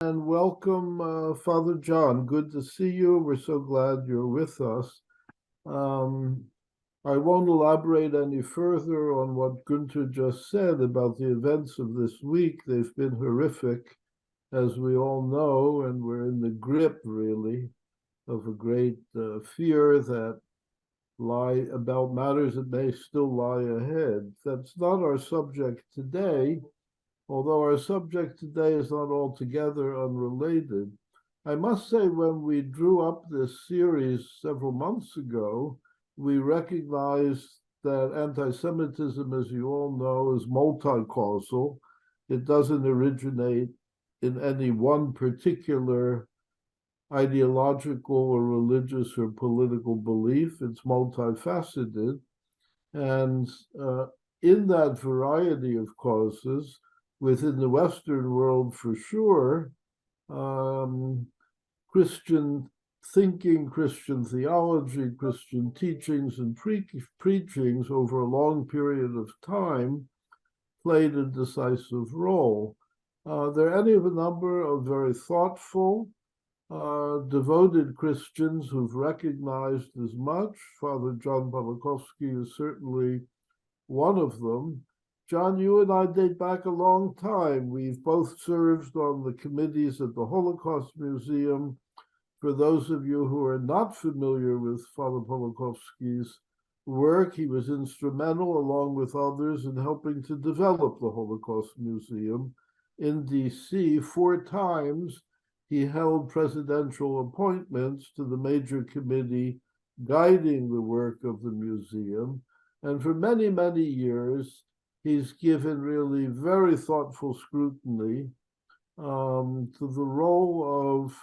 And welcome, Father John. Good to see you. We're so glad you're with us. Um, I won't elaborate any further on what Gunther just said about the events of this week. They've been horrific, as we all know, and we're in the grip, really, of a great fear that lie about matters that may still lie ahead. That's not our subject today, although our subject today is not altogether unrelated. I must say, when we drew up this series several months ago, we recognized that anti-Semitism, as you all know, is multi-causal. It doesn't originate in any one particular ideological or religious or political belief. It's multifaceted. And in that variety of causes, within the Western world for sure, Christian thinking, Christian theology, Christian teachings and preachings over a long period of time played a decisive role. There are any of a number of very thoughtful, devoted Christians who've recognized as much. Father John Pawlikowski is certainly one of them. John, you and I date back a long time. We've both served on the committees at the Holocaust Museum. For those of you who are not familiar with Father Pawlikowski's work, he was instrumental, along with others, in helping to develop the Holocaust Museum in DC. 4 times he held presidential appointments to the major committee guiding the work of the museum. And for many, many years, he's given really very thoughtful scrutiny to the role of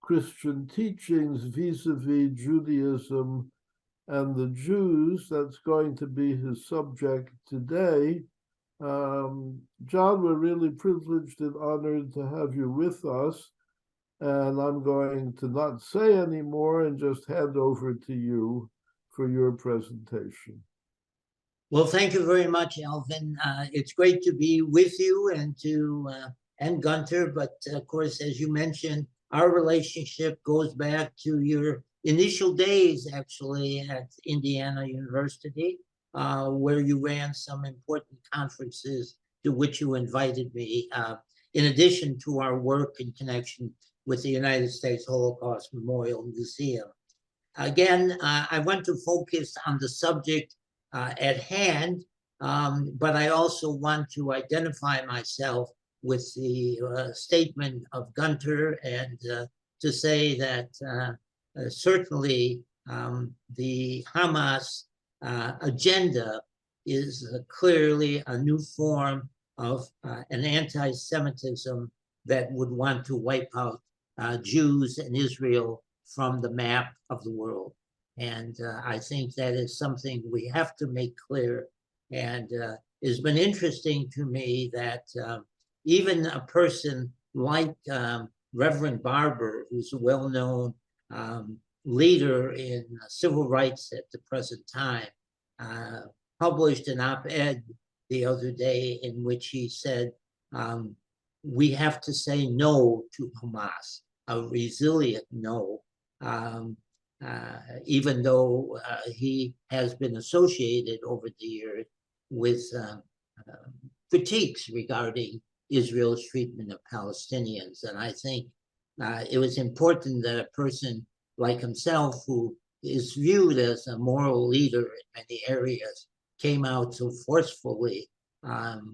Christian teachings vis-a-vis Judaism and the Jews. That's going to be his subject today. John, we're really privileged and honored to have you with us. And I'm going to not say any more and just hand over to you for your presentation. Well, thank you very much, Alvin. It's great to be with you and Gunther. But of course, as you mentioned, our relationship goes back to your initial days, actually, at Indiana University, where you ran some important conferences to which you invited me, in addition to our work in connection with the United States Holocaust Memorial Museum. Again, I want to focus on the subject at hand, but I also want to identify myself with the statement of Gunther and to say that certainly the Hamas agenda is clearly a new form of an anti-Semitism that would want to wipe out Jews and Israel from the map of the world. And I think that is something we have to make clear. And it's been interesting to me that even a person like Reverend Barber, who's a well-known leader in civil rights at the present time, published an op-ed the other day in which he said, we have to say no to Hamas, a resilient no, even though he has been associated over the years with critiques regarding Israel's treatment of Palestinians. And I think it was important that a person like himself, who is viewed as a moral leader in many areas, came out so forcefully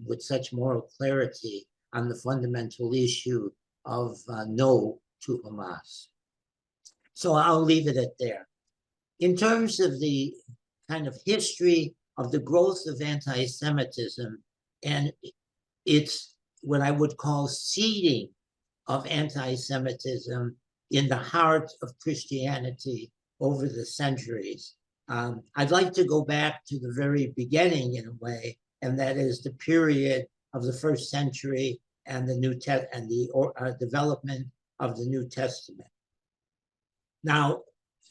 with such moral clarity on the fundamental issue of no to Hamas. So I'll leave it at there. In terms of the kind of history of the growth of anti-Semitism and its what I would call seeding of anti-Semitism in the heart of Christianity over the centuries, I'd like to go back to the very beginning in a way, and that is the period of the first century and the development of the New Testament. Now,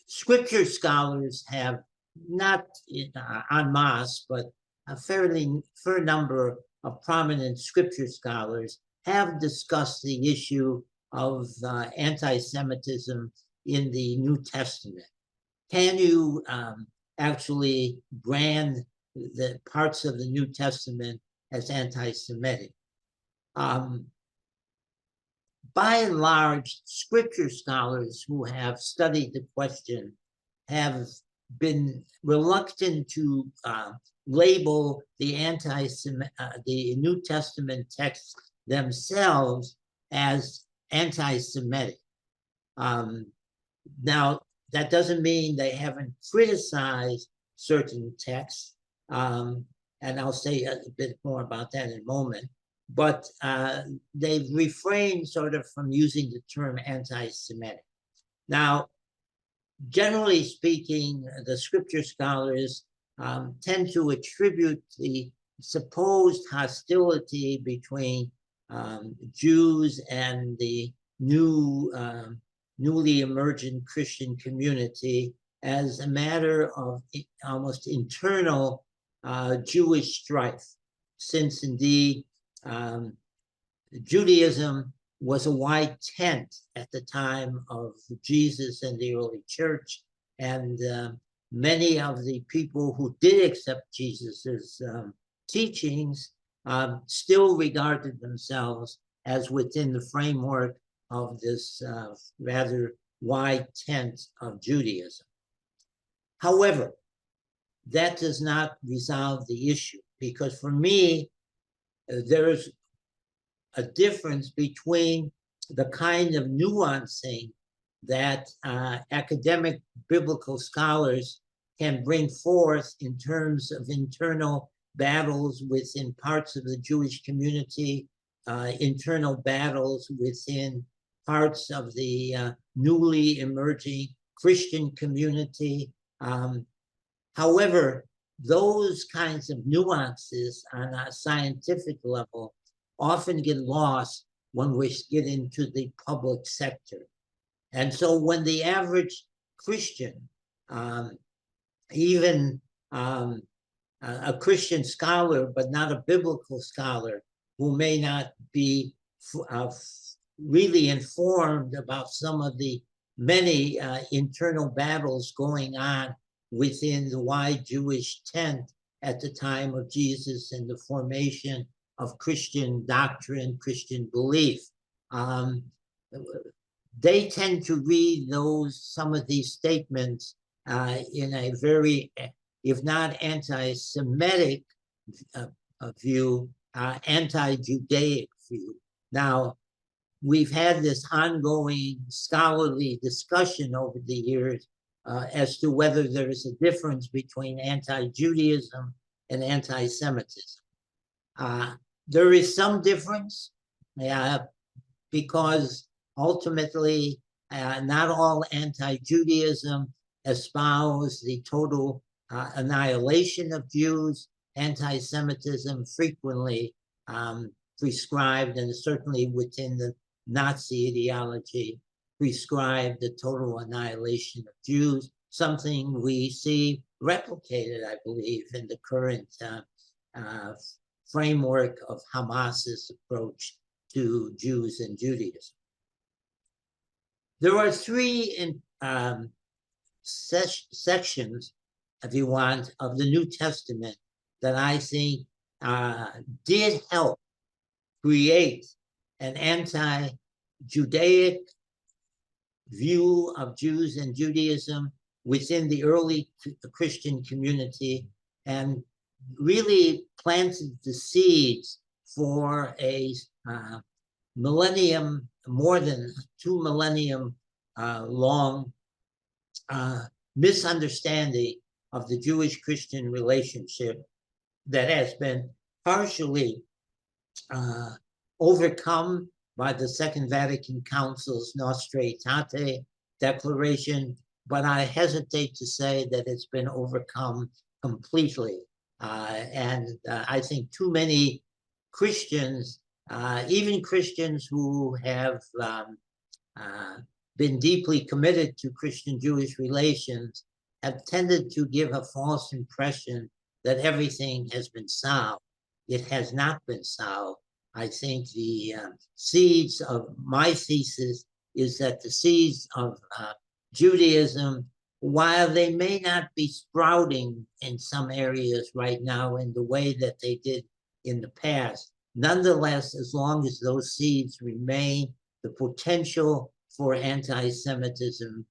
scripture scholars have not en masse, but a fair number of prominent scripture scholars have discussed the issue of anti-Semitism in the New Testament? Can you actually brand the parts of the New Testament as anti-Semitic? By and large, scripture scholars who have studied the question have been reluctant to label the the New Testament texts themselves as anti-Semitic. Now, that doesn't mean they haven't criticized certain texts, and I'll say a bit more about that in a moment, but they've refrained sort of from using the term anti-Semitic. Now, generally speaking, the scripture scholars tend to attribute the supposed hostility between Jews and the newly emergent Christian community as a matter of almost internal Jewish strife, since indeed Judaism was a white tent at the time of Jesus and the early church, and many of the people who did accept Jesus's teachings still regarded themselves as within the framework of this rather wide tent of Judaism. However, that does not resolve the issue, because for me, there's a difference between the kind of nuancing that academic biblical scholars can bring forth in terms of internal battles within parts of the Jewish community, internal battles within parts of the newly emerging Christian community. However, those kinds of nuances on a scientific level often get lost when we get into the public sector. And so when the average Christian, even a Christian scholar, but not a biblical scholar, who may not be really informed about some of the many internal battles going on within the wide Jewish tent at the time of Jesus and the formation of Christian doctrine, Christian belief. They tend to read some of these statements in a very, if not anti-Semitic view, anti-Judaic view. Now, we've had this ongoing scholarly discussion over the years as to whether there is a difference between anti-Judaism and anti-Semitism. There is some difference because ultimately not all anti-Judaism espouse the total annihilation of Jews. Anti-Semitism frequently prescribed, and certainly within the Nazi ideology, prescribed the total annihilation of Jews, something we see replicated, I believe, in the current framework of Hamas's approach to Jews and Judaism. There are three sections, if you want, of the New Testament that I think did help create an anti-Judaic view of Jews and Judaism within the early Christian community, and really planted the seeds for a millennium, more than 2 millennium long misunderstanding of the Jewish-Christian relationship that has been partially overcome by the Second Vatican Council's Nostra Aetate declaration, but I hesitate to say that it's been overcome completely. And I think too many Christians, even Christians who have been deeply committed to Christian-Jewish relations, have tended to give a false impression that everything has been solved. It has not been solved. I think the seeds of my thesis is that the seeds of Judaism, while they may not be sprouting in some areas right now in the way that they did in the past, nonetheless, as long as those seeds remain, the potential for anti-Semitism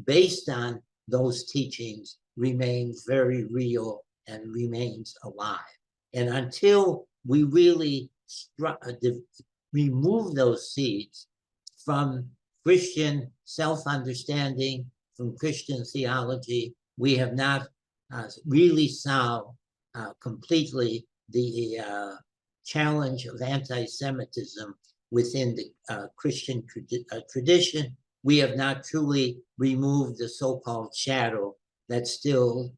based on those teachings remains very real and remains alive. And until we really remove those seeds from Christian self-understanding, from Christian theology, we have not really solved completely the challenge of anti-Semitism within the Christian tradition. We have not truly removed the so-called shadow that still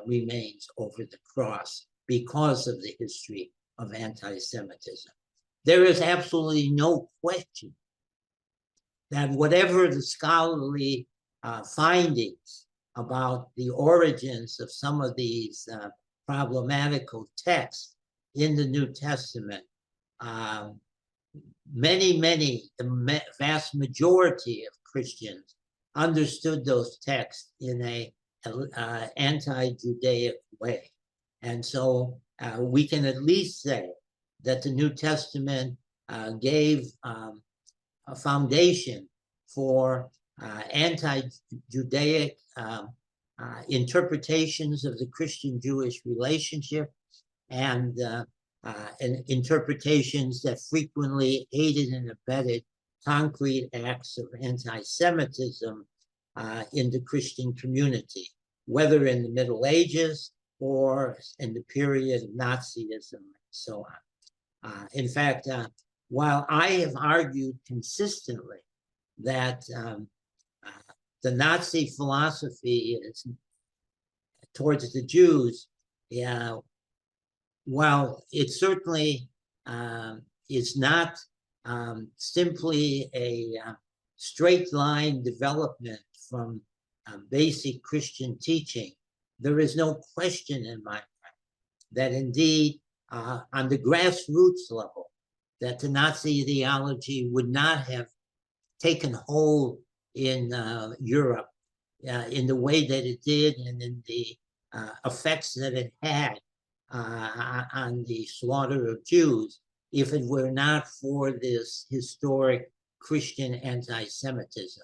remains over the cross because of the history of anti-Semitism. There is absolutely no question that whatever the scholarly findings about the origins of some of these problematical texts in the New Testament, the vast majority of Christians understood those texts in a anti-Judaic way. And so we can at least say that the New Testament gave a foundation for anti-Judaic interpretations of the Christian-Jewish relationship, and interpretations that frequently aided and abetted concrete acts of anti-Semitism in the Christian community, whether in the Middle Ages or in the period of Nazism and so on. In fact, while I have argued consistently that the Nazi philosophy is towards the Jews, while it certainly is not simply a straight line development from basic Christian teaching, there is no question in my mind that indeed on the grassroots level, that the Nazi ideology would not have taken hold in Europe in the way that it did, and in the effects that it had on the slaughter of Jews, if it were not for this historic Christian anti-Semitism.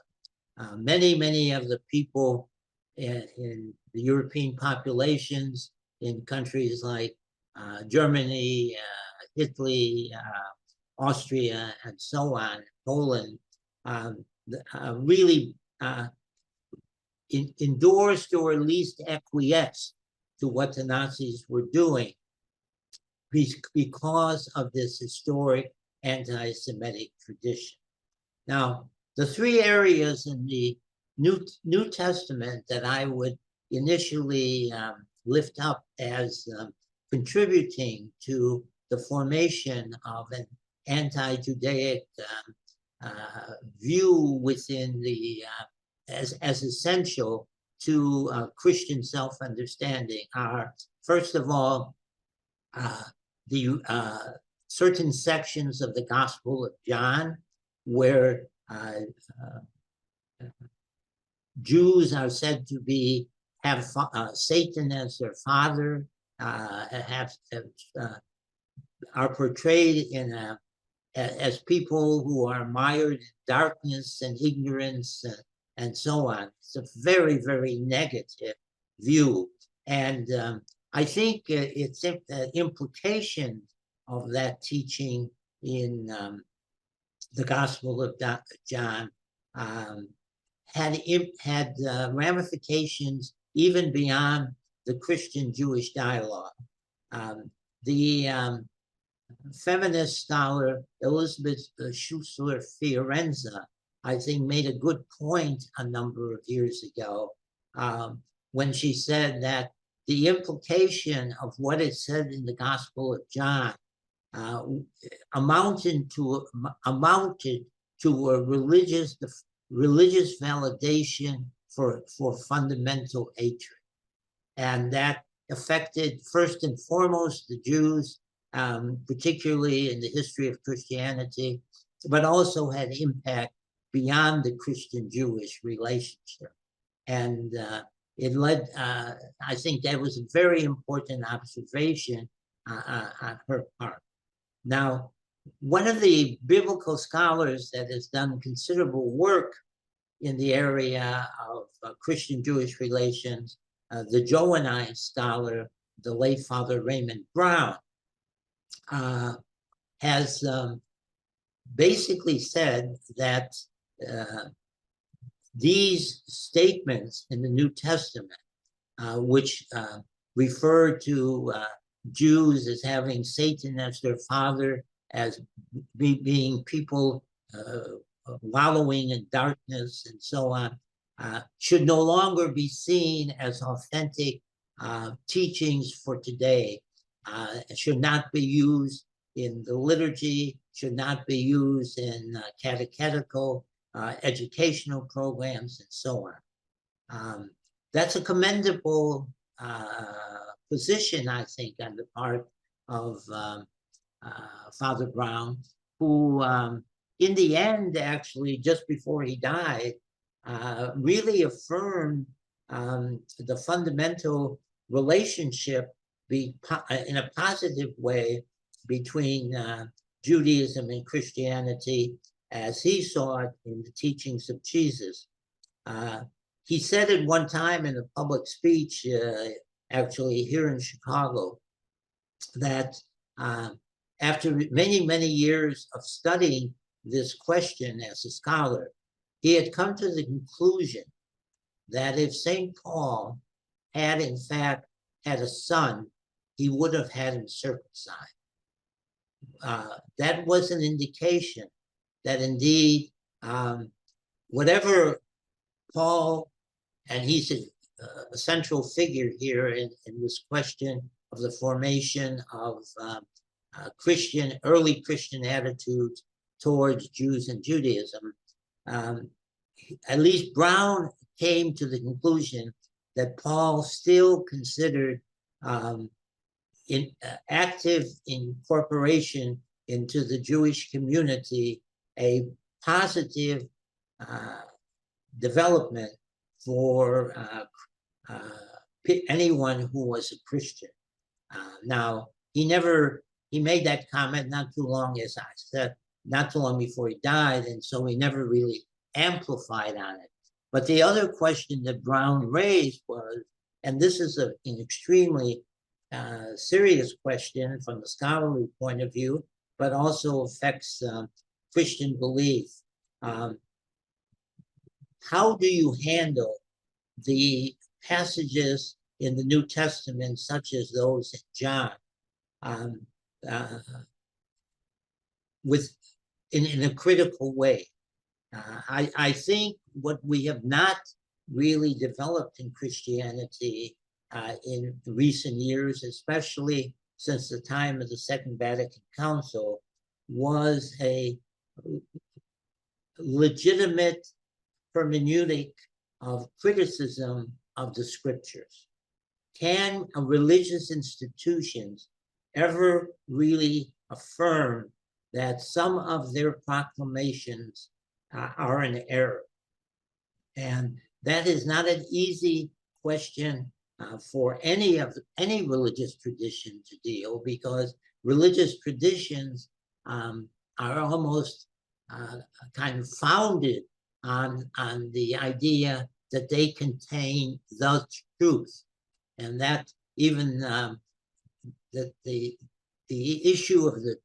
Many of the people in the European populations in countries like Germany, Italy, Austria, and so on, Poland, really endorsed or at least acquiesced to what the Nazis were doing because of this historic anti-Semitic tradition. Now, the three areas in the New Testament that I would initially lift up as contributing to the formation of an anti-Judaic view within the as essential to Christian self-understanding are, first of all, the certain sections of the Gospel of John where Jews are said to have Satan as their father, are portrayed as people who are mired in darkness and ignorance and so on. It's a very, very negative view. And I think it's the implication of that teaching in the Gospel of John had ramifications even beyond the Christian-Jewish dialogue. The feminist scholar Elizabeth Schussler Fiorenza, I think, made a good point a number of years ago when she said that the implication of what it said in the Gospel of John amounted to a religious validation for fundamental hatred, and that affected first and foremost the Jews, particularly in the history of Christianity, but also had impact beyond the Christian-Jewish relationship. And it led, I think that was a very important observation on her part. Now, one of the biblical scholars that has done considerable work in the area of Christian-Jewish relations, the Johannine scholar, the late Father Raymond Brown, has basically said that these statements in the New Testament, which refer to Jews as having Satan as their father, as being people wallowing in darkness and so on, should no longer be seen as authentic teachings for today. Should not be used in the liturgy, should not be used in catechetical educational programs and so on. That's a commendable position, I think, on the part of Father Brown, who in the end, actually, just before he died, really affirmed the fundamental relationship in a positive way between Judaism and Christianity as he saw it in the teachings of Jesus. He said at one time in a public speech, actually here in Chicago, that after many, many years of studying this question as a scholar, he had come to the conclusion that if St. Paul had in fact had a son, he would have had him circumcised. That was an indication that indeed, whatever Paul, and he's a central figure here in this question of the formation of early Christian attitudes towards Jews and Judaism, at least Brown came to the conclusion that Paul still considered active incorporation into the Jewish community a positive development for anyone who was a Christian. Now, he made that comment not too long, as I said, not too long before he died, and so he never really amplified on it. But the other question that Brown raised was, and this is an extremely serious question from the scholarly point of view, but also affects Christian belief. How do you handle the passages in the New Testament, such as those in John, in a critical way? I think what we have not really developed in Christianity in recent years, especially since the time of the Second Vatican Council, was a legitimate hermeneutic of criticism of the scriptures. Can religious institutions ever really affirm that some of their proclamations are in error? And that is not an easy question for any religious tradition to deal, because religious traditions are almost kind of founded on the idea that they contain the truth, and that even that the issue of the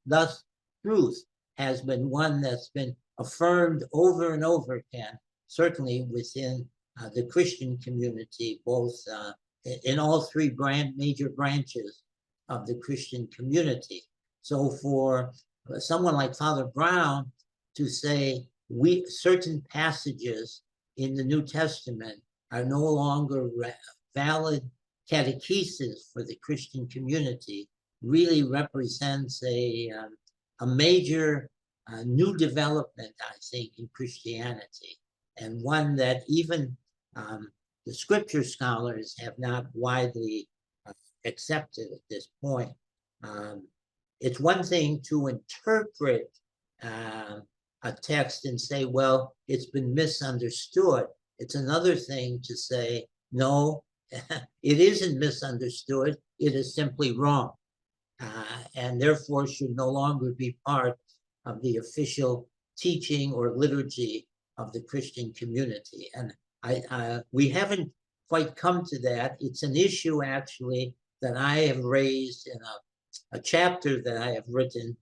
truth has been one that's been affirmed over and over again, certainly within the Christian community, both in all three major branches of the Christian community. So for someone like Father Brown to say certain passages in the New Testament are no longer valid catechesis for the Christian community really represents a major new development, I think, in Christianity, and one that even the scripture scholars have not widely accepted at this point. It's one thing to interpret a text and say, well, it's been misunderstood. It's another thing to say, no, it isn't misunderstood. It is simply wrong, and therefore should no longer be part of the official teaching or liturgy of the Christian community. And we haven't quite come to that. It's an issue, actually, that I have raised in a chapter that I have written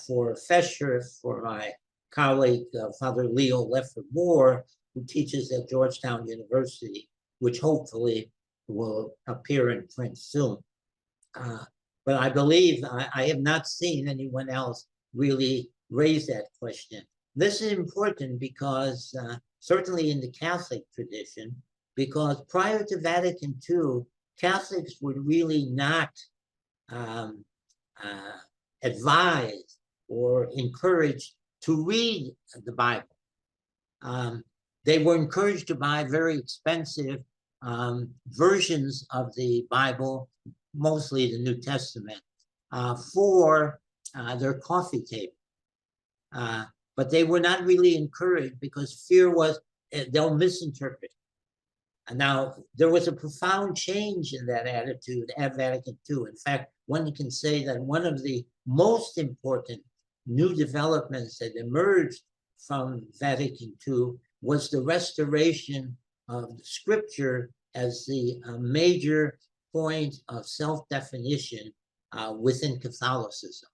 for Fescher, for my colleague, Father Leo Lefebvre, who teaches at Georgetown University, which hopefully will appear in print soon. But I believe I have not seen anyone else really raise that question. This is important because certainly in the Catholic tradition, because prior to Vatican II, Catholics were really not advised or encouraged to read the Bible. They were encouraged to buy very expensive versions of the Bible, mostly the New Testament, for their coffee table. But they were not really encouraged because fear was they'll misinterpret. And now, there was a profound change in that attitude at Vatican II. In fact, one can say that one of the most important new developments that emerged from Vatican II was the restoration of Scripture as the major point of self-definition within Catholicism.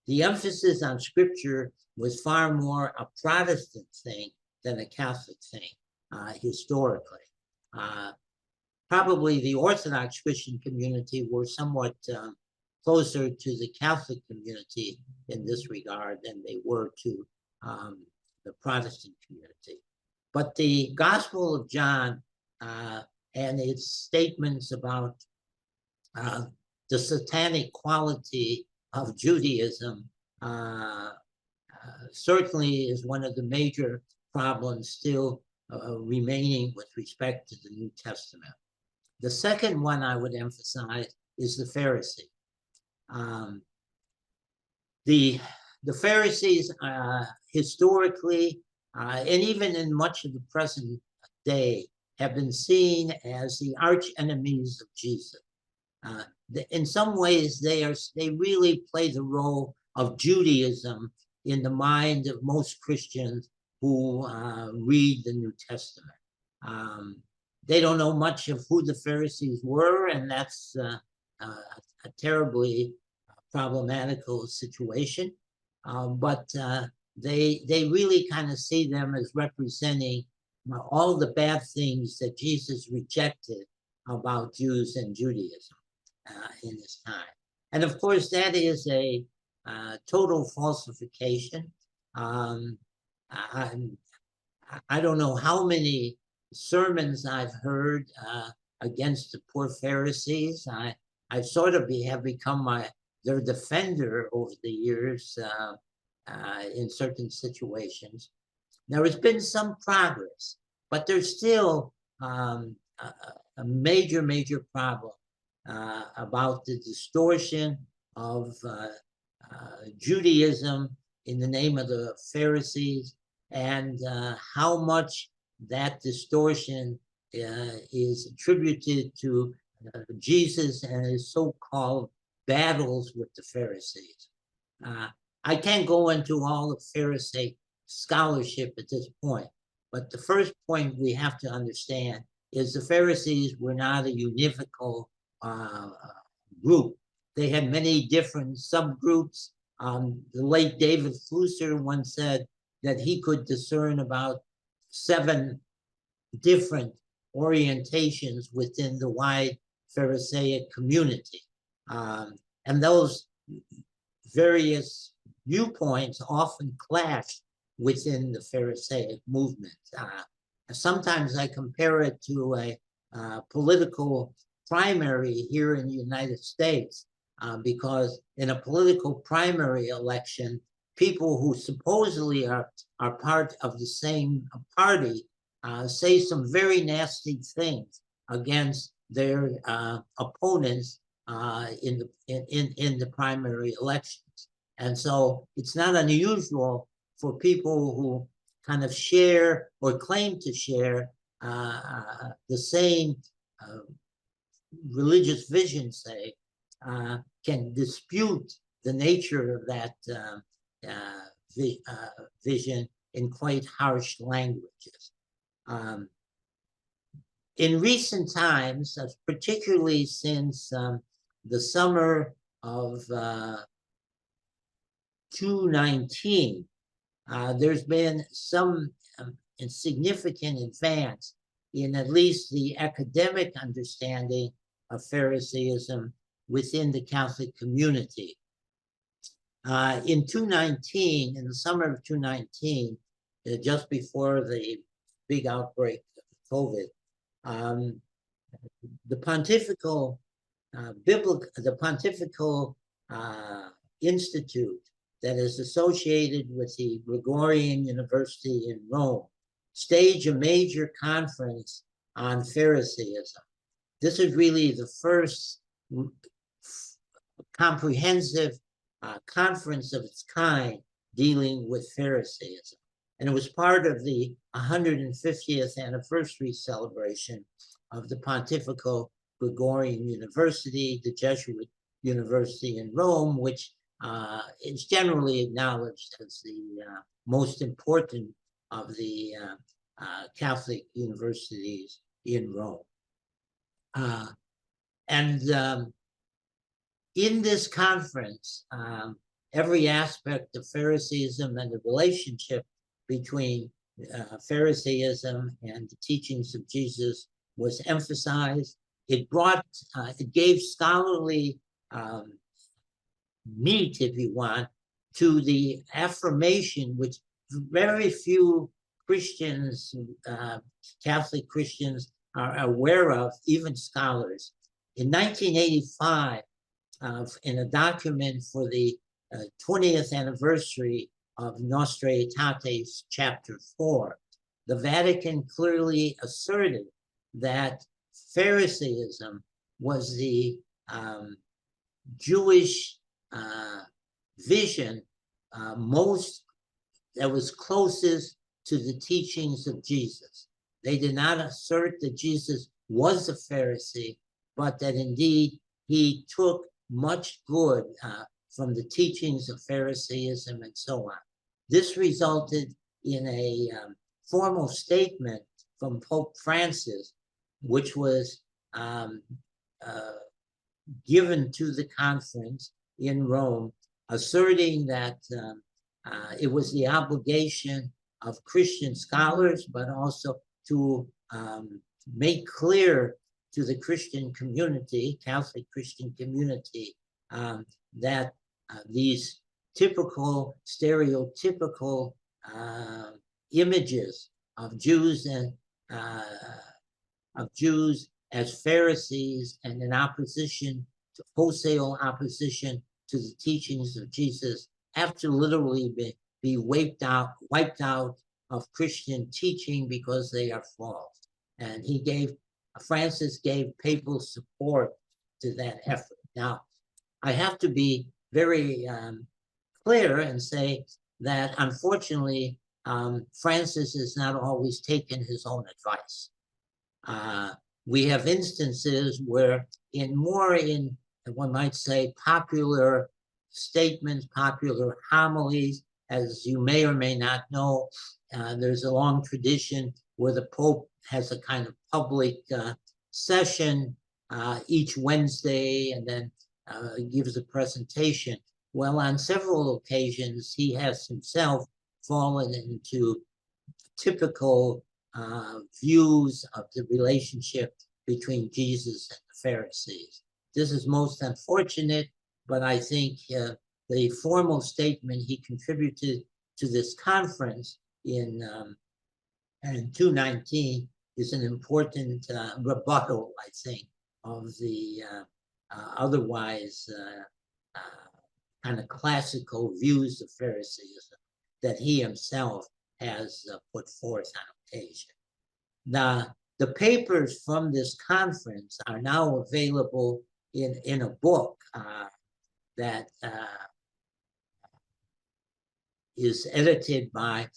The emphasis on Scripture was far more a Protestant thing than a Catholic thing, historically. Probably the Orthodox Christian community were somewhat closer to the Catholic community in this regard than they were to the Protestant community. But the Gospel of John and its statements about the satanic quality of Judaism certainly is one of the major problems still remaining with respect to the New Testament. The second one I would emphasize is the Pharisee. The Pharisees historically, and even in much of the present day, have been seen as the arch enemies of Jesus. In some ways, they really play the role of Judaism in the mind of most Christians who read the New Testament. They don't know much of who the Pharisees were, and that's a terribly problematical situation. But they really kind of see them as representing all the bad things that Jesus rejected about Jews and Judaism in his time. And of course, that is a total falsification. I don't know how many sermons I've heard against the poor Pharisees. I sort of have become their defender over the years in certain situations. There has been some progress, but there's still a major, major problem about the distortion of Judaism in the name of the Pharisees, and how much that distortion is attributed to Jesus and his so-called battles with the Pharisees. I can't go into all the Pharisee scholarship at this point, but the first point we have to understand is the Pharisees were not a univocal group. They had many different subgroups. The late David Flusser once said that he could discern about 7 different orientations within the wide Pharisaic community. And those various viewpoints often clash within the Pharisaic movement. Sometimes I compare it to a political primary here in the United States, because in a political primary election, people who supposedly are part of the same party say some very nasty things against their opponents in the primary elections. And so it's not unusual for people who kind of share or claim to share the same religious vision, say, can dispute the nature of that vision in quite harsh languages. In recent times, particularly since the summer of 2019, there's been some significant advance in at least the academic understanding of Pharisaism within the Catholic community. In 2019, in the summer of 2019, just before the big outbreak of COVID, the Pontifical Institute that is associated with the Gregorian University in Rome staged a major conference on Pharisaism. This is really the first comprehensive conference of its kind dealing with Pharisaism. And it was part of the 150th anniversary celebration of the Pontifical Gregorian University, the Jesuit University in Rome, which is generally acknowledged as the most important of the Catholic universities in Rome. In this conference, every aspect of Pharisaism and the relationship between Pharisaism and the teachings of Jesus was emphasized. It gave scholarly meat, if you want, to the affirmation which very few Christians, Catholic Christians, are aware of, even scholars. In 1985, in a document for the 20th anniversary of Nostra Aetate, Chapter 4, the Vatican clearly asserted that Pharisaism was the Jewish vision that was closest to the teachings of Jesus. They did not assert that Jesus was a Pharisee, but that indeed he took much good from the teachings of Pharisaism and so on. This resulted in a formal statement from Pope Francis, which was given to the conference in Rome, asserting that it was the obligation of Christian scholars, but also to make clear to the Christian community, Catholic Christian community, that these typical, stereotypical images of Jews and of Jews as Pharisees and in opposition to wholesale opposition to the teachings of Jesus have to literally be wiped out of Christian teaching because they are false. And Francis gave papal support to that effort. Now, I have to be very clear and say that unfortunately, Francis has not always taken his own advice. We have instances where one might say, popular statements, popular homilies, as you may or may not know, there's a long tradition where the Pope has a kind of public session each Wednesday and then gives a presentation. Well, on several occasions, he has himself fallen into typical views of the relationship between Jesus and the Pharisees. This is most unfortunate, but I think the formal statement he contributed to this conference in 2019 is an important rebuttal, I think, of the otherwise kind of classical views of Pharisaism that he himself has put forth on occasion. The papers from this conference are now available in a book that is edited by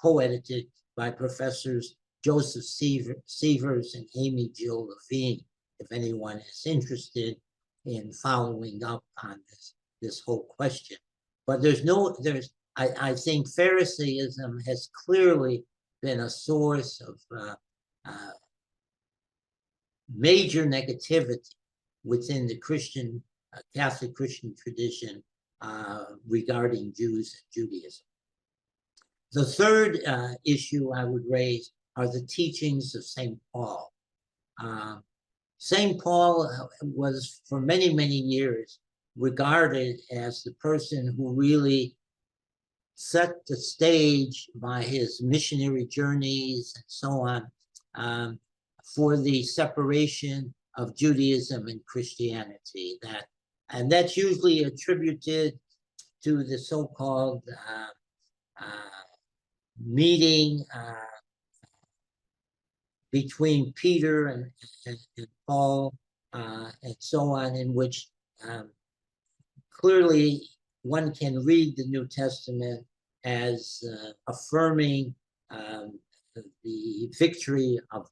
co-edited by Professors Joseph Sievers and Amy Jill Levine, if anyone is interested in following up on this whole question. But I think Pharisaism has clearly been a source of major negativity within the Catholic Christian tradition regarding Jews and Judaism. The third issue I would raise are the teachings of St. Paul. St. Paul was for many, many years regarded as the person who really set the stage by his missionary journeys and so on for the separation of Judaism and Christianity. And that's usually attributed to the so-called meeting between Peter and Paul and so on, in which clearly one can read the New Testament as affirming the victory of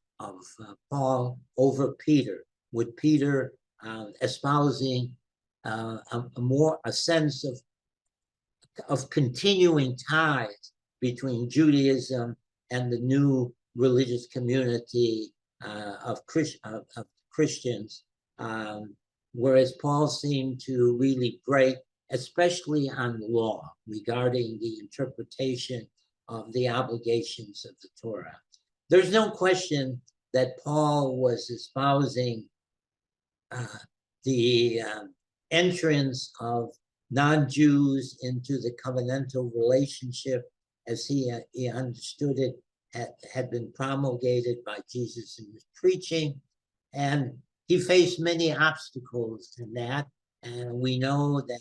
Paul over Peter, with Peter espousing a sense of continuing ties between Judaism and the new religious community of Christians, whereas Paul seemed to really break, especially on the law, regarding the interpretation of the obligations of the Torah. There's no question that Paul was espousing the entrance of non-Jews into the covenantal relationship as he understood it, had been promulgated by Jesus in his preaching. And he faced many obstacles in that. And we know that,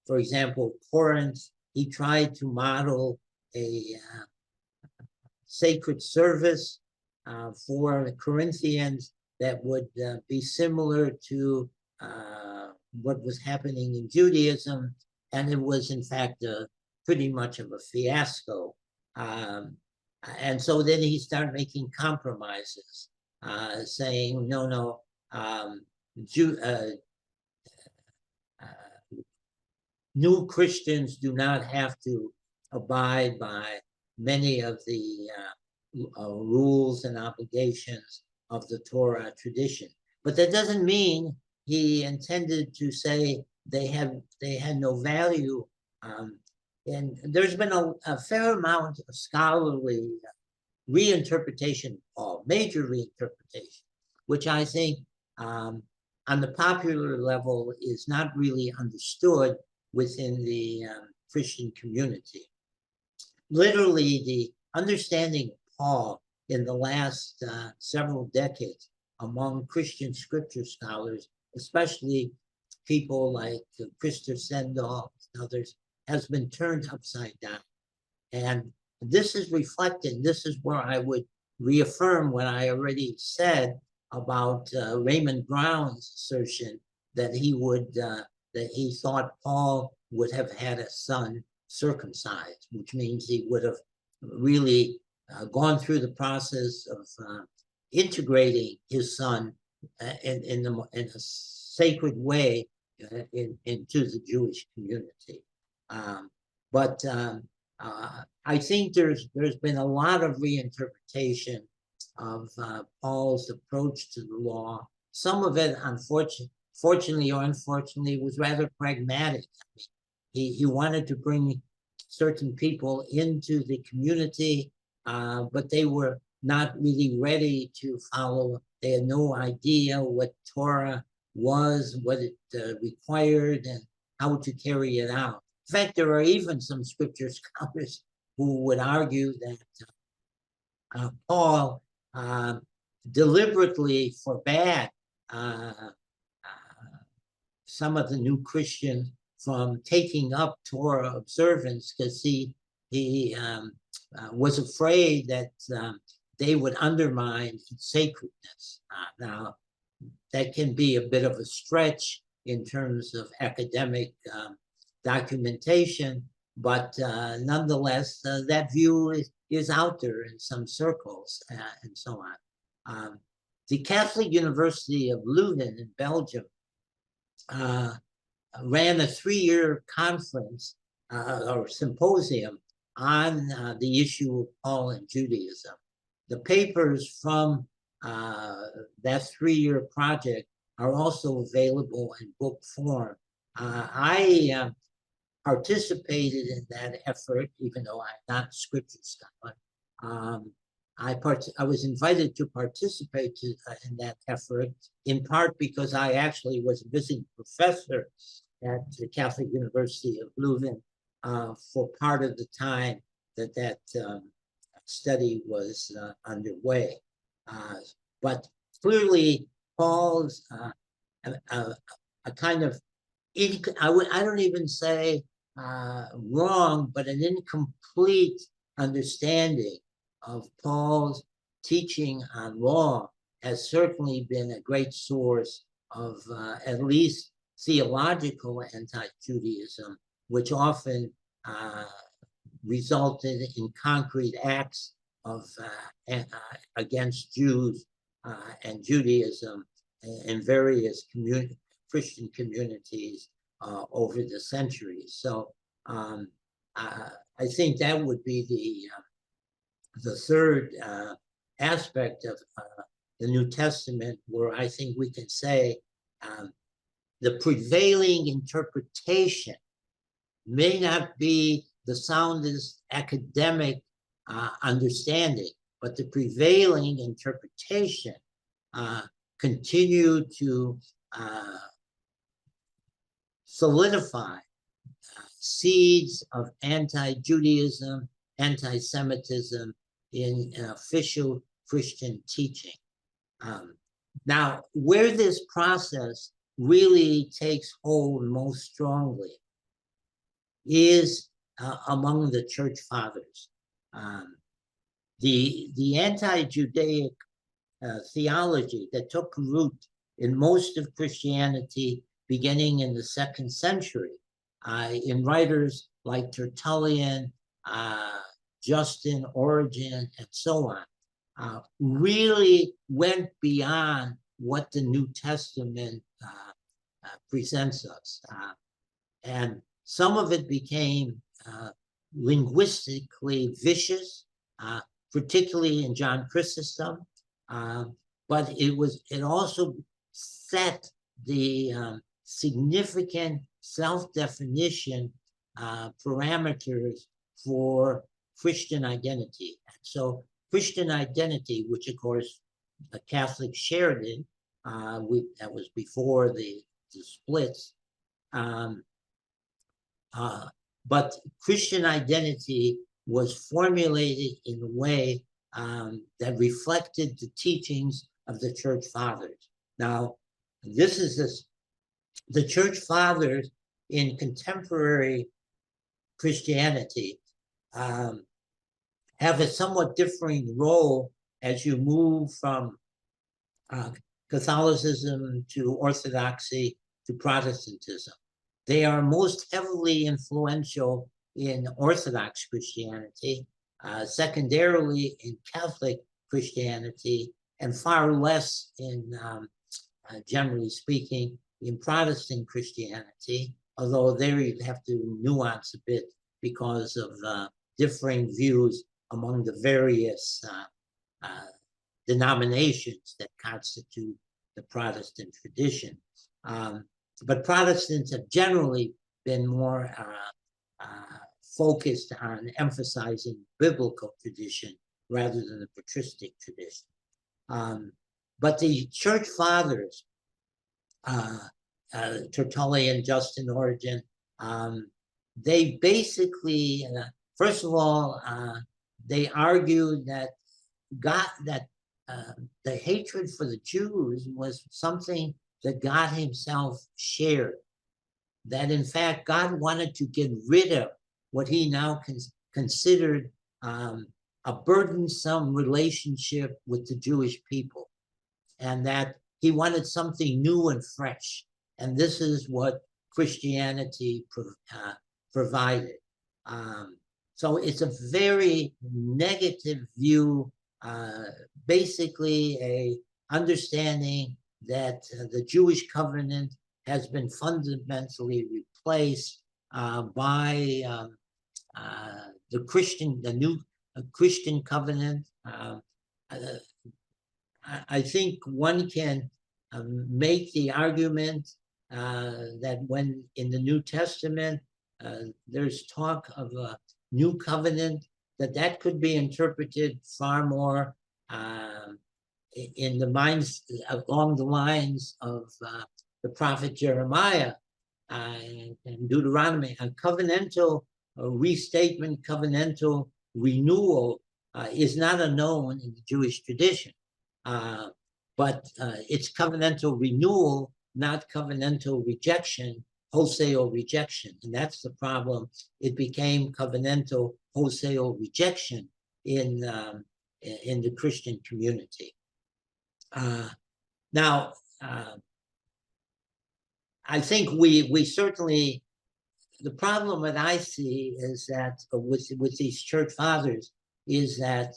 for example, Corinth, he tried to model a sacred service for the Corinthians that would be similar to what was happening in Judaism. And it was, in fact, pretty much of a fiasco. And so then he started making compromises, saying, no, new Christians do not have to abide by many of the rules and obligations of the Torah tradition. But that doesn't mean he intended to say they had no value. And there's been a fair amount of scholarly reinterpretation of Paul, major reinterpretation, which I think on the popular level is not really understood within the Christian community. Literally, the understanding of Paul in the last several decades among Christian scripture scholars, especially people like Christopher Sendall and others, has been turned upside down. And this is reflected, this is where I would reaffirm what I already said about Raymond Brown's assertion that he thought Paul would have had a son circumcised, which means he would have really gone through the process of integrating his son in a sacred way into the Jewish community. But I think there's been a lot of reinterpretation of Paul's approach to the law. Some of it, fortunately or unfortunately, was rather pragmatic. I mean, he wanted to bring certain people into the community, but they were not really ready to follow. They had no idea what Torah was, what it required, and how to carry it out. In fact, there are even some scripture scholars who would argue that Paul deliberately forbade some of the new Christians from taking up Torah observance because he was afraid that they would undermine its sacredness. Now, that can be a bit of a stretch in terms of academic documentation, but nonetheless, that view is out there in some circles and so on. The Catholic University of Leuven in Belgium ran a 3-year conference or symposium on the issue of Paul and Judaism. The papers from that 3-year project are also available in book form. I participated in that effort, even though I'm not a scripture scholar. I was invited to participate in that effort, in part because I actually was a visiting professor at the Catholic University of Leuven for part of the time that study was underway. But clearly, Paul's a kind of, I don't even say wrong, but an incomplete understanding of Paul's teaching on law has certainly been a great source of at least theological anti-Judaism, which often resulted in concrete acts of against Jews and Judaism in various Christian communities over the centuries. So I think that would be the third aspect of the New Testament, where I think we can say the prevailing interpretation may not be the soundest academic understanding, but the prevailing interpretation continued to solidify seeds of anti-Judaism, anti-Semitism in official Christian teaching. Now, where this process really takes hold most strongly is among the church fathers. The anti-Judaic theology that took root in most of Christianity beginning in the 2nd century, in writers like Tertullian, Justin, Origen, and so on, really went beyond what the New Testament presents us. And some of it became linguistically vicious, particularly in John Chrysostom, but it also set the significant self-definition parameters for Christian identity. And so Christian identity, which of course the Catholics shared in, that was before the splits, but Christian identity was formulated in a way that reflected the teachings of the church fathers. Now, the church fathers in contemporary Christianity have a somewhat differing role as you move from Catholicism to Orthodoxy to Protestantism. They are most heavily influential in Orthodox Christianity, secondarily in Catholic Christianity, and far less in, generally speaking, in Protestant Christianity, although there you have to nuance a bit because of differing views among the various denominations that constitute the Protestant tradition. But Protestants have generally been more focused on emphasizing biblical tradition rather than the patristic tradition. But the church fathers, Tertullian, Justin, Origen, they basically, first of all, they argued that the hatred for the Jews was something that God himself shared. That in fact, God wanted to get rid of what he now considered a burdensome relationship with the Jewish people. And that he wanted something new and fresh. And this is what Christianity provided. So it's a very negative view, basically a understanding that the Jewish covenant has been fundamentally replaced by the new Christian covenant. I think one can make the argument that when in the New Testament there's talk of a new covenant, that could be interpreted far more in the minds along the lines of the prophet Jeremiah and Deuteronomy. A covenantal restatement, covenantal renewal is not unknown in the Jewish tradition, but it's covenantal renewal, not covenantal rejection, wholesale rejection. And that's the problem. It became covenantal wholesale rejection in the Christian community. Now, I think we certainly, the problem that I see is that with these church fathers is that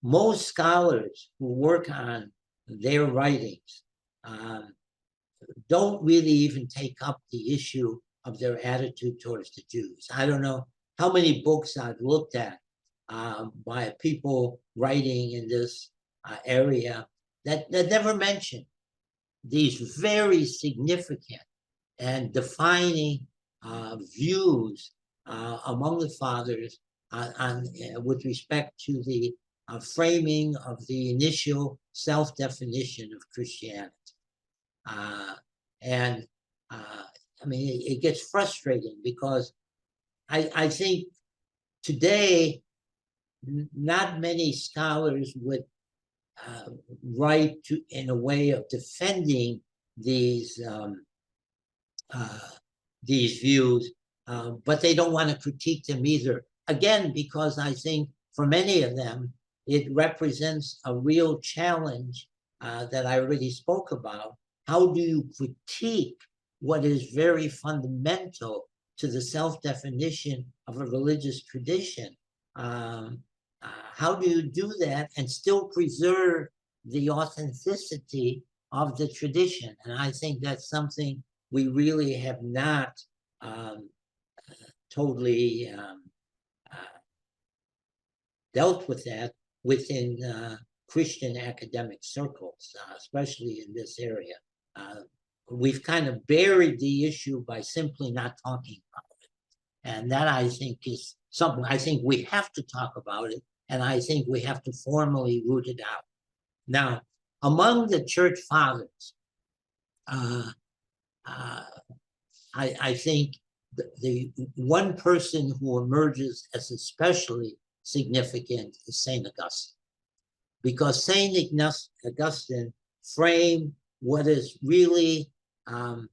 most scholars who work on their writings don't really even take up the issue of their attitude towards the Jews. I don't know how many books I've looked at by people writing in this area that never mention these very significant and defining views among the fathers with respect to the framing of the initial self-definition of Christianity. I mean, it gets frustrating because I think today not many scholars would write in a way of defending these views, but they don't want to critique them either. Again, because I think for many of them, it represents a real challenge that I already spoke about. How do you critique what is very fundamental to the self-definition of a religious tradition? How do you do that and still preserve the authenticity of the tradition? And I think that's something we really have not totally dealt with that within Christian academic circles, especially in this area. We've kind of buried the issue by simply not talking about it. And that, I think, is something I think we have to talk about it, and I think we have to formally root it out. Now, among the church fathers, I think the one person who emerges as especially significant is St. Augustine, because St. Augustine framed what is really a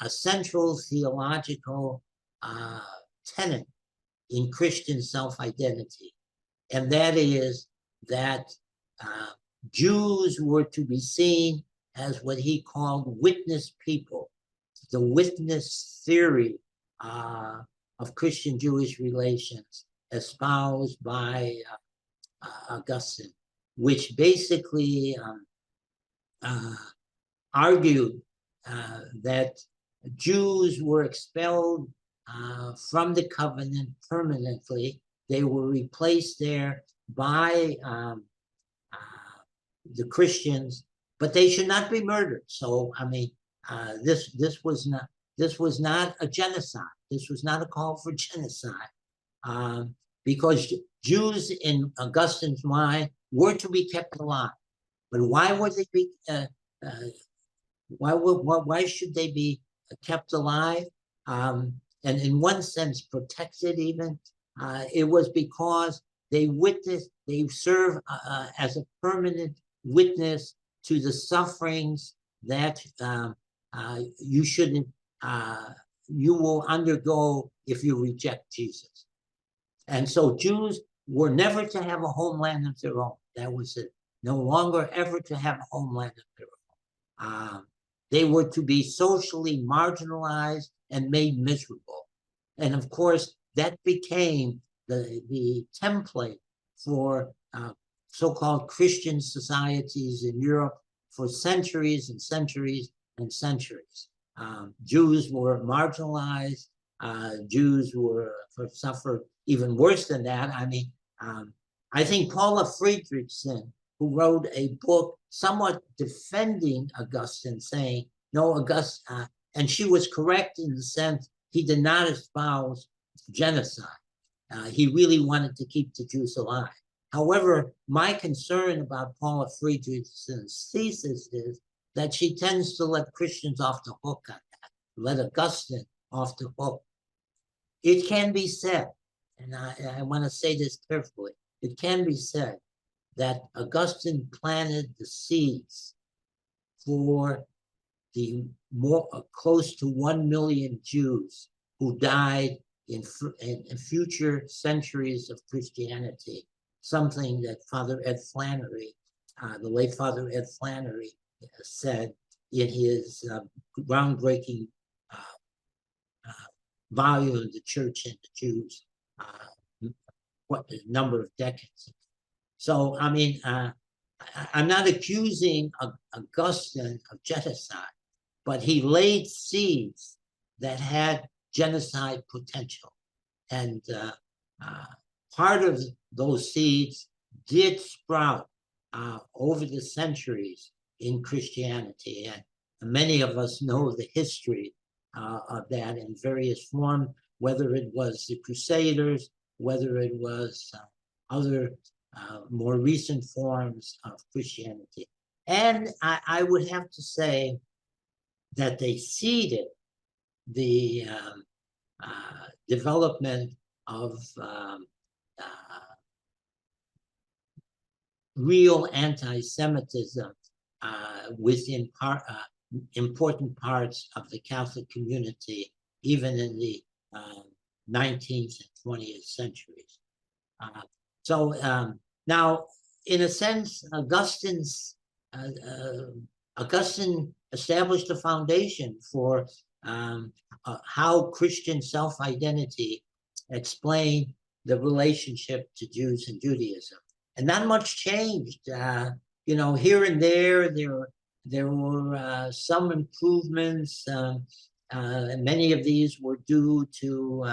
central theological tenet in Christian self-identity, and that is that Jews were to be seen as what he called witness people, the witness theory of Christian-Jewish relations espoused by Augustine, which basically argued that Jews were expelled from the covenant permanently. They were replaced there by the Christians, but they should not be murdered. So, I mean, this was not a genocide. This was not a call for genocide, because Jews in Augustine's mind were to be kept alive. But why would they be? Why should they be kept alive? And in one sense, protected even. It was because they serve as a permanent witness to the sufferings that you will undergo if you reject Jesus. And so Jews were never to have a homeland of their own. That was it. no longer ever to have a homeland of their own. They were to be socially marginalized and made miserable. And of course, that became the template for so-called Christian societies in Europe for centuries and centuries and centuries. Jews were marginalized. Jews suffered even worse than that. I mean, I think Paula Friedrichsen, who wrote a book somewhat defending Augustine, saying, no, Augustine, and she was correct in the sense he did not espouse genocide. He really wanted to keep the Jews alive. However, my concern about Paula Friedrichsen's thesis is that she tends to let Christians off the hook on that, let Augustine off the hook. It can be said, and I want to say this carefully, it can be said that Augustine planted the seeds for the close to 1 million Jews who died in future centuries of Christianity, something that Father Ed Flannery, the late Father Ed Flannery, said in his groundbreaking volume, The Church and the Jews, a number of decades. So, I mean, I'm not accusing Augustine of genocide, but he laid seeds that had genocide potential. And part of those seeds did sprout over the centuries in Christianity. And many of us know the history of that in various forms, whether it was the Crusaders, whether it was other more recent forms of Christianity. And I would have to say that they seeded the development of real anti-Semitism within important parts of the Catholic community, even in the 19th and 20th centuries. Now, in a sense, Augustine established a foundation for how Christian self-identity explained the relationship to Jews and Judaism. And not much changed. You know, here and there were some improvements, and many of these were due to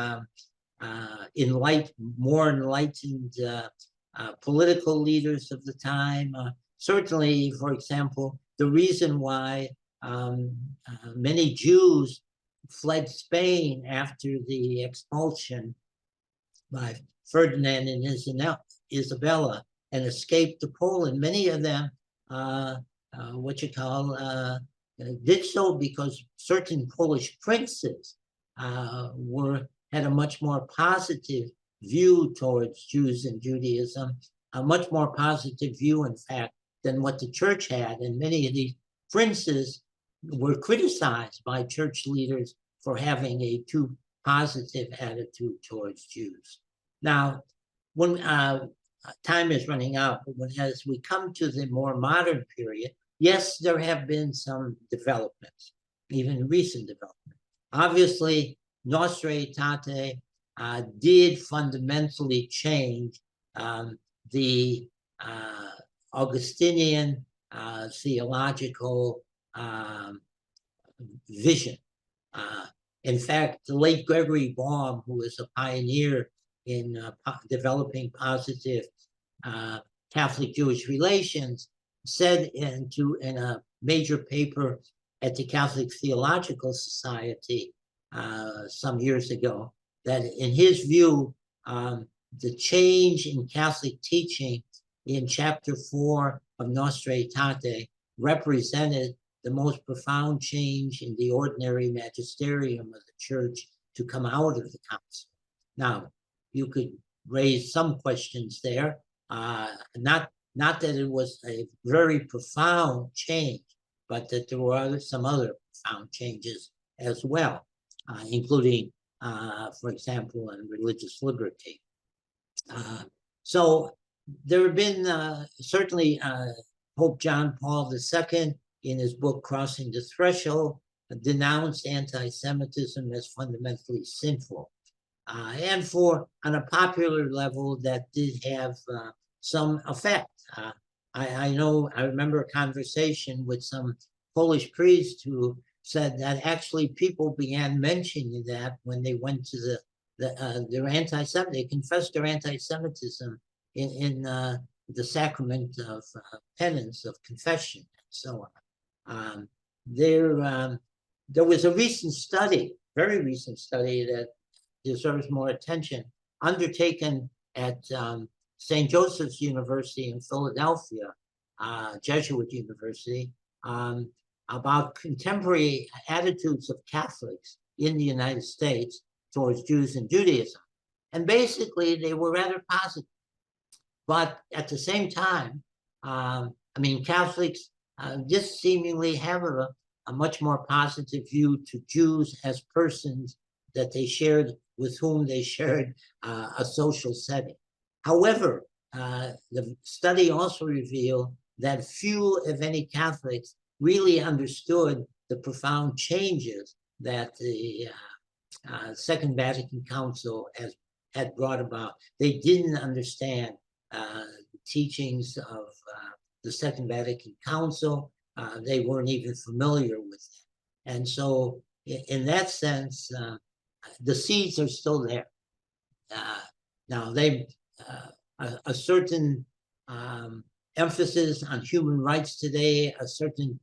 more enlightened political leaders of the time. Certainly, for example, the reason why many Jews fled Spain after the expulsion by Ferdinand and Isabella and escaped to Poland, many of them did so because certain Polish princes had a much more positive view towards Jews and Judaism, a much more positive view, in fact, than what the church had. And many of these princes were criticized by church leaders for having a too positive attitude towards Jews. Now, when time is running out, but as we come to the more modern period, yes, there have been some developments, even recent development. Obviously, Nostra Aetate did fundamentally change the Augustinian theological vision. In fact, the late Gregory Baum, who was a pioneer in developing positive Catholic-Jewish relations, said in a major paper at the Catholic Theological Society some years ago that in his view, the change in Catholic teaching in chapter 4 of Nostra Aetate represented the most profound change in the ordinary magisterium of the church to come out of the council. Now, you could raise some questions there, not that it was a very profound change, but that there were some other profound changes as well, including, for example, in religious liberty. So there have been certainly Pope John Paul II, in his book Crossing the Threshold, denounced anti-Semitism as fundamentally sinful. And on a popular level, that did have some effect. I remember a conversation with some Polish priest who said that actually people began mentioning that when they went to their anti-Semitic, they confessed their anti-Semitism in the sacrament of penance, of confession, and so on. There was a recent study, very recent study, that deserves more attention, undertaken at St. Joseph's University in Philadelphia, Jesuit University, about contemporary attitudes of Catholics in the United States towards Jews and Judaism. And basically, they were rather positive. But at the same time, Catholics just seemingly have a much more positive view to Jews as persons that they shared, with whom they shared a social setting. However, the study also revealed that few, if any, Catholics really understood the profound changes that the Second Vatican Council had brought about. They didn't understand the teachings of the Second Vatican Council. They weren't even familiar with it. And so in that sense, the seeds are still there. Now, a certain emphasis on human rights today, a certain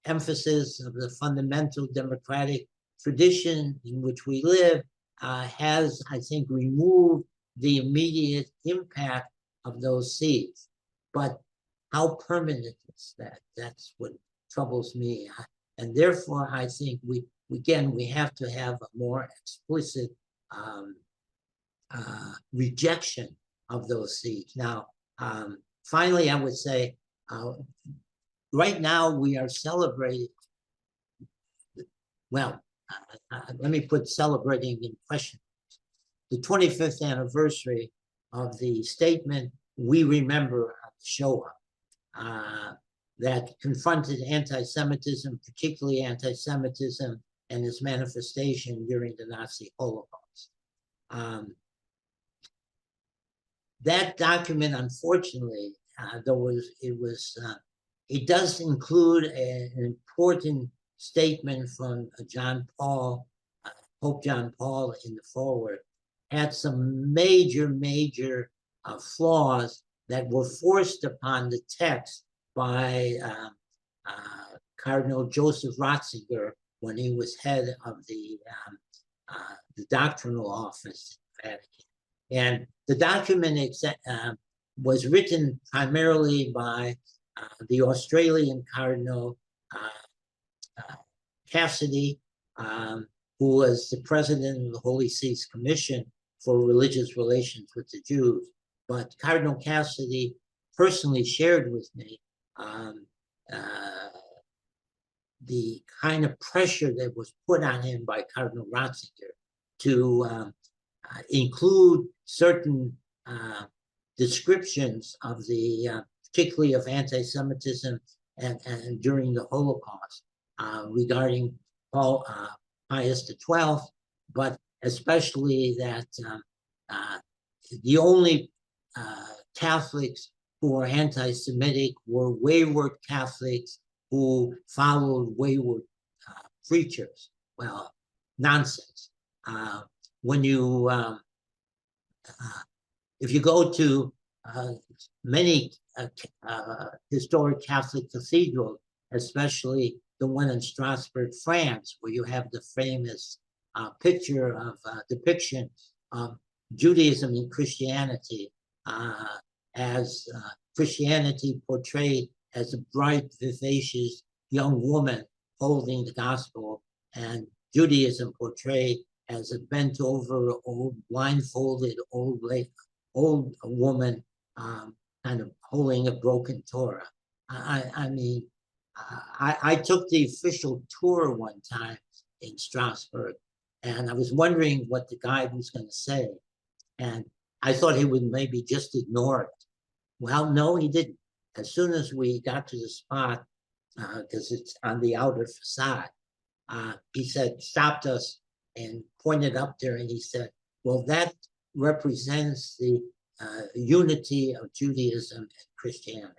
emphasis of the fundamental democratic tradition in which we live has, I think, removed the immediate impact of those seeds. But how permanent is that? That's what troubles me. And therefore, I think we have to have a more explicit rejection of those seeds. Now, finally, I would say, right now we are celebrating, let me put celebrating in question, the 25th anniversary of the statement, "We remember the Shoah," that confronted anti-Semitism, particularly anti-Semitism and its manifestation during the Nazi Holocaust. That document, unfortunately, it does include an important statement from Pope John Paul in the foreword, had some major flaws that were forced upon the text by Cardinal Joseph Ratzinger when he was head of the doctrinal office in Vatican. And the document was written primarily by the Australian Cardinal Cassidy, who was the president of the Holy See's Commission for Religious Relations with the Jews. But Cardinal Cassidy personally shared with me the kind of pressure that was put on him by Cardinal Ratzinger to include certain descriptions of particularly of anti-Semitism and during the Holocaust regarding Pius XII, but especially that the only Catholics who were anti-Semitic were wayward Catholics who followed wayward preachers. Well, nonsense. If you go to many historic Catholic cathedrals, especially the one in Strasbourg, France, where you have the famous picture of depiction of Judaism and Christianity as Christianity portrayed as a bright, vivacious young woman holding the gospel, and Judaism portrayed as a bent over, old, blindfolded, old woman kind of holding a broken Torah. I took the official tour one time in Strasbourg, and I was wondering what the guide was going to say. And I thought he would maybe just ignore it. Well, no, he didn't. As soon as we got to the spot, because it's on the outer facade, he said, stopped us and pointed up there, and he said, well, that represents the unity of Judaism and Christianity.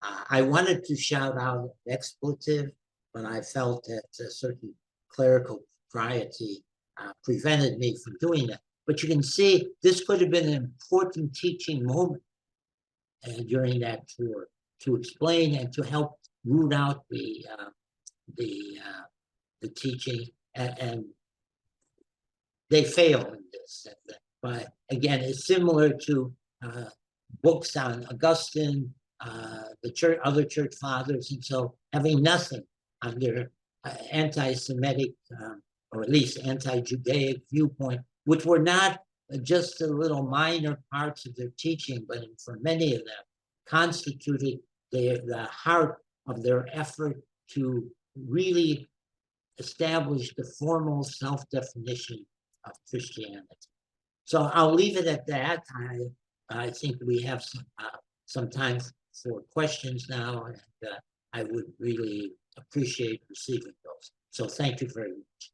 I wanted to shout out an expletive, but I felt that a certain clerical propriety prevented me from doing that. But you can see this could have been an important teaching moment during that tour, to explain and to help root out the teaching, and they fail in this. But again, it's similar to books on Augustine, the church, other church fathers, and so having nothing on their anti-Semitic or at least anti-Judaic viewpoint, which were not just the little minor parts of their teaching, but for many of them constituted the heart of their effort to really establish the formal self-definition of Christianity. So I'll leave it at that. I think we have some time for questions now, and I would really appreciate receiving those. So thank you very much.